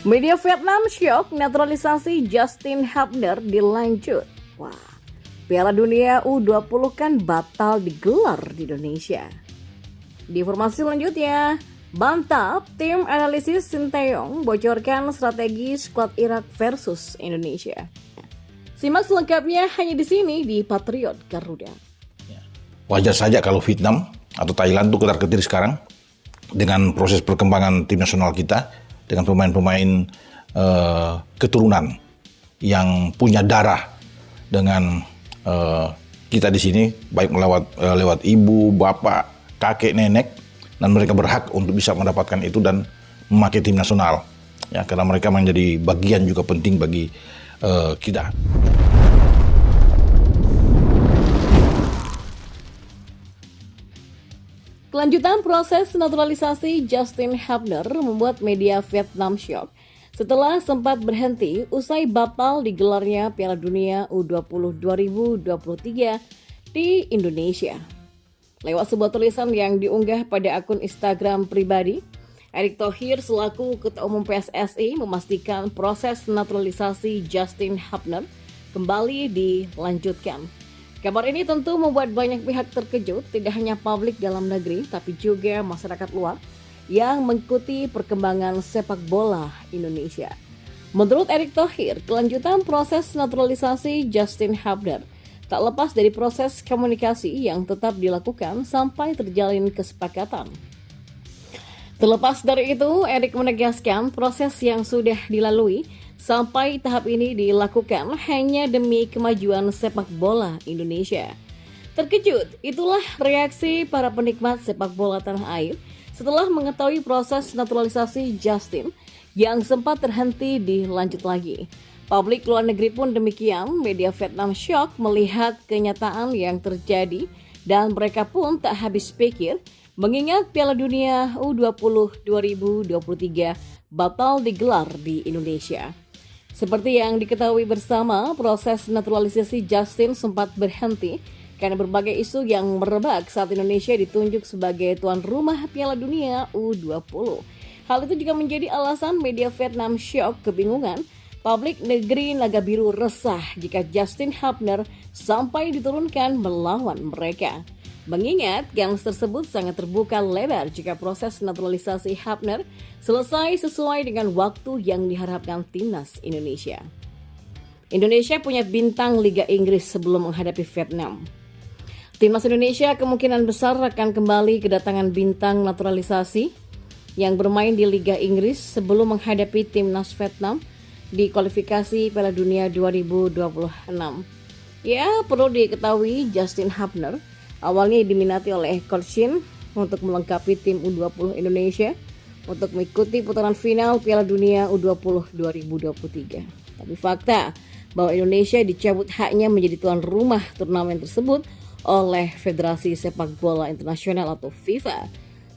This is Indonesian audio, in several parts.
Media Vietnam syok naturalisasi Justin Hubner dilanjut. Wah, Piala Dunia U20 kan batal digelar di Indonesia. Di informasi selanjutnya, Bantap, tim analisis Sinteyong bocorkan strategi skuad Irak versus Indonesia. Simak selengkapnya hanya di sini di Patriot Garuda. Wajar saja kalau Vietnam atau Thailand tuh ketar-ketir sekarang dengan proses perkembangan tim nasional kita, dengan pemain-pemain keturunan yang punya darah dengan kita di sini, baik lewat ibu, bapak, kakek, nenek, dan mereka berhak untuk bisa mendapatkan itu dan memakai tim nasional, ya, karena mereka menjadi bagian juga penting bagi kita. Kelanjutan proses naturalisasi Justin Hubner membuat media Vietnam syok setelah sempat berhenti usai batal digelarnya Piala Dunia U20 2023 di Indonesia. Lewat sebuah tulisan yang diunggah pada akun Instagram pribadi, Erick Thohir selaku Ketua Umum PSSI memastikan proses naturalisasi Justin Hubner kembali dilanjutkan. Kabar ini tentu membuat banyak pihak terkejut, tidak hanya publik dalam negeri, tapi juga masyarakat luar yang mengikuti perkembangan sepak bola Indonesia. Menurut Erick Thohir, kelanjutan proses naturalisasi Justin Hubner tak lepas dari proses komunikasi yang tetap dilakukan sampai terjalin kesepakatan. Terlepas dari itu, Erick menegaskan proses yang sudah dilalui sampai tahap ini dilakukan hanya demi kemajuan sepak bola Indonesia. Terkejut, itulah reaksi para penikmat sepak bola tanah air setelah mengetahui proses naturalisasi Justin yang sempat terhenti dilanjut lagi. Publik luar negeri pun demikian, media Vietnam syok melihat kenyataan yang terjadi dan mereka pun tak habis pikir mengingat Piala Dunia U20 2023 batal digelar di Indonesia. Seperti yang diketahui bersama, proses naturalisasi Justin sempat berhenti karena berbagai isu yang merebak saat Indonesia ditunjuk sebagai tuan rumah Piala Dunia U20. Hal itu juga menjadi alasan media Vietnam syok kebingungan. Publik negeri Naga Biru resah jika Justin Hubner sampai diturunkan melawan mereka. Mengingat games tersebut sangat terbuka lebar jika proses naturalisasi Hubner selesai sesuai dengan waktu yang diharapkan timnas Indonesia. Indonesia punya bintang Liga Inggris sebelum menghadapi Vietnam. Timnas Indonesia kemungkinan besar akan kembali kedatangan bintang naturalisasi yang bermain di Liga Inggris sebelum menghadapi timnas Vietnam di kualifikasi Piala Dunia 2026. Ya, perlu diketahui Justin Hubner awalnya diminati oleh Coach Shin untuk melengkapi tim U20 Indonesia untuk mengikuti putaran final Piala Dunia U20 2023. Tapi fakta bahwa Indonesia dicabut haknya menjadi tuan rumah turnamen tersebut oleh Federasi Sepak Bola Internasional atau FIFA.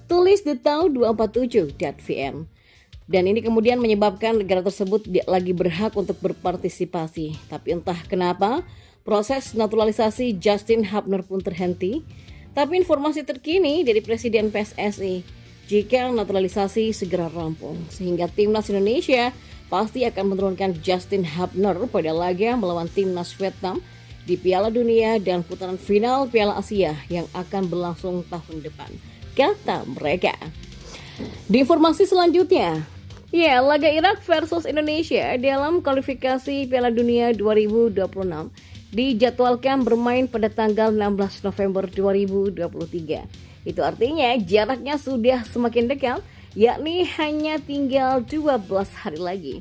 Tulis di tau247.vn. Dan ini kemudian menyebabkan negara tersebut lagi berhak untuk berpartisipasi. Tapi entah kenapa proses naturalisasi Justin Hubner pun terhenti. Tapi informasi terkini dari Presiden PSSI, jika naturalisasi segera rampung, sehingga timnas Indonesia pasti akan menurunkan Justin Hubner pada laga melawan timnas Vietnam di Piala Dunia dan putaran final Piala Asia yang akan berlangsung tahun depan, kata mereka. Di informasi selanjutnya, laga Irak versus Indonesia dalam kualifikasi Piala Dunia 2026 dijadwalkan bermain pada tanggal 16 November 2023. Itu artinya jaraknya sudah semakin dekat, yakni hanya tinggal 12 hari lagi.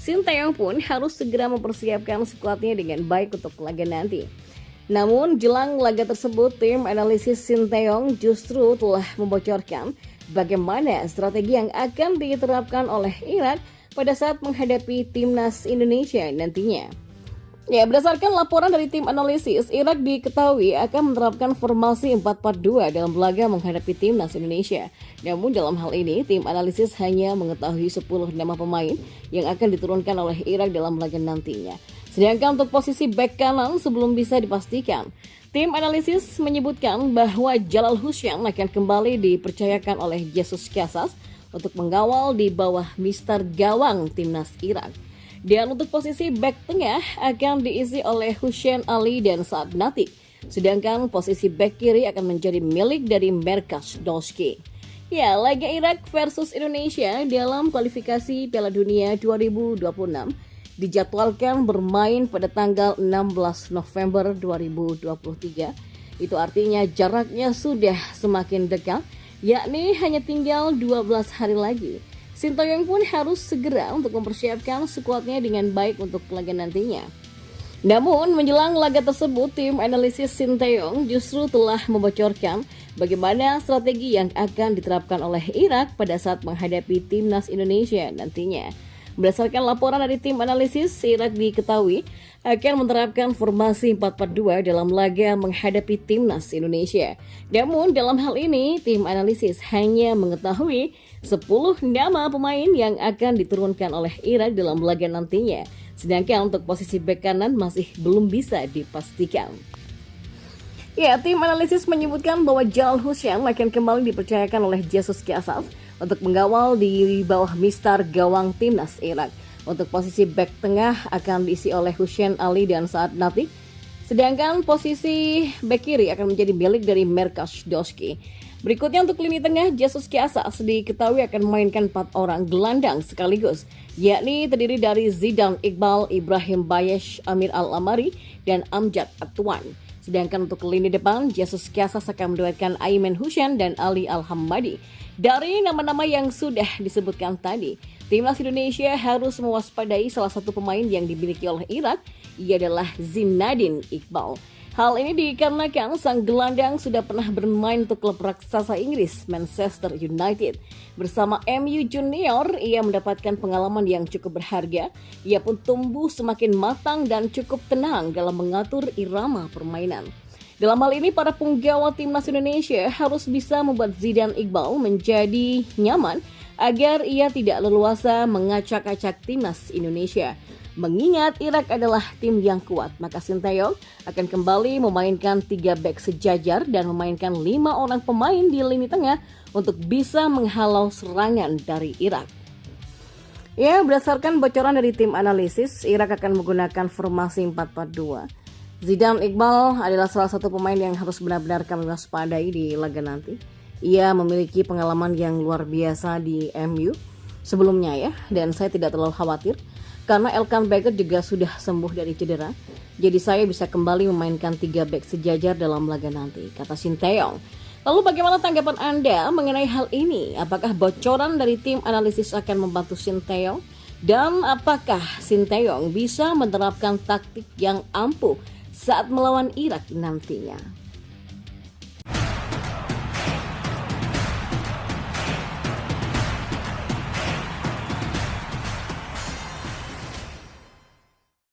Sinteyong pun harus segera mempersiapkan skuadnya dengan baik untuk laga nanti. Namun jelang laga tersebut, tim analisis Sinteyong justru telah membocorkan bagaimana strategi yang akan diterapkan oleh Irak pada saat menghadapi timnas Indonesia nantinya. Berdasarkan laporan dari tim analisis, Irak diketahui akan menerapkan formasi 4-4-2 dalam laga menghadapi timnas Indonesia. Namun dalam hal ini, tim analisis hanya mengetahui 10 nama pemain yang akan diturunkan oleh Irak dalam laga nantinya. Sedangkan untuk posisi bek kanan sebelum bisa dipastikan, tim analisis menyebutkan bahwa Jalal Husyan akan kembali dipercayakan oleh Jesus Casas untuk mengawal di bawah mister gawang timnas Irak. Dan untuk posisi bek tengah akan diisi oleh Hussein Ali dan Saad Natik. Sedangkan posisi bek kiri akan menjadi milik dari Merkas Doski. Ya, laga Irak versus Indonesia dalam kualifikasi Piala Dunia 2026 dijadwalkan bermain pada tanggal 16 November 2023. Itu artinya jaraknya sudah semakin dekat, yakni hanya tinggal 12 hari lagi. Sintayong pun harus segera untuk mempersiapkan skuadnya dengan baik untuk laga nantinya. Namun, menjelang laga tersebut, tim analisis Sintayong justru telah membocorkan bagaimana strategi yang akan diterapkan oleh Irak pada saat menghadapi timnas Indonesia nantinya. Berdasarkan laporan dari tim analisis, Irak diketahui akan menerapkan formasi 4-4-2 dalam laga menghadapi timnas Indonesia. Namun, dalam hal ini, tim analisis hanya mengetahui 10 nama pemain yang akan diturunkan oleh Irak dalam laga nantinya. Sedangkan untuk posisi bek kanan masih belum bisa dipastikan. Ya, tim analisis menyebutkan bahwa Jalal Hussein akan kembali dipercayakan oleh Jesus Kiasas untuk mengawal di bawah mister gawang timnas Irak. Untuk posisi bek tengah akan diisi oleh Hussein Ali dan Saad Natik. Sedangkan posisi bek kiri akan menjadi milik dari Merkas Doski. Berikutnya untuk lini tengah, Jesus Kiasas diketahui akan memainkan 4 orang gelandang sekaligus, yakni terdiri dari Zidan Iqbal, Ibrahim Bayesh, Amir Al-Amari, dan Amjad Atwan. Sedangkan untuk lini depan, Jesus Kiasas akan menduetkan Aiman Hussein dan Ali Al-Hamadi. Dari nama-nama yang sudah disebutkan tadi, timnas Indonesia harus mewaspadai salah satu pemain yang dimiliki oleh Irak, ia adalah Zinedine Iqbal. Hal ini dikarenakan sang gelandang sudah pernah bermain untuk klub raksasa Inggris, Manchester United. Bersama MU Junior, ia mendapatkan pengalaman yang cukup berharga. Ia pun tumbuh semakin matang dan cukup tenang dalam mengatur irama permainan. Dalam hal ini, para punggawa timnas Indonesia harus bisa membuat Zidane Iqbal menjadi nyaman agar ia tidak leluasa mengacak-acak timnas Indonesia. Mengingat Irak adalah tim yang kuat, maka Sintayong akan kembali memainkan 3 bek sejajar dan memainkan 5 orang pemain di lini tengah untuk bisa menghalau serangan dari Irak. Ya, berdasarkan bocoran dari tim analisis, Irak akan menggunakan formasi 4-4-2. Zidane Iqbal adalah salah satu pemain yang harus benar-benar kami waspadai di laga nanti. Ia memiliki pengalaman yang luar biasa di MU sebelumnya ya, dan saya tidak terlalu khawatir karena Elkan Baggett juga sudah sembuh dari cedera. Jadi saya bisa kembali memainkan 3 bek sejajar dalam laga nanti, kata Sintayong. Lalu bagaimana tanggapan Anda mengenai hal ini? Apakah bocoran dari tim analisis akan membantu Sintayong? Dan apakah Sintayong bisa menerapkan taktik yang ampuh saat melawan Irak nantinya?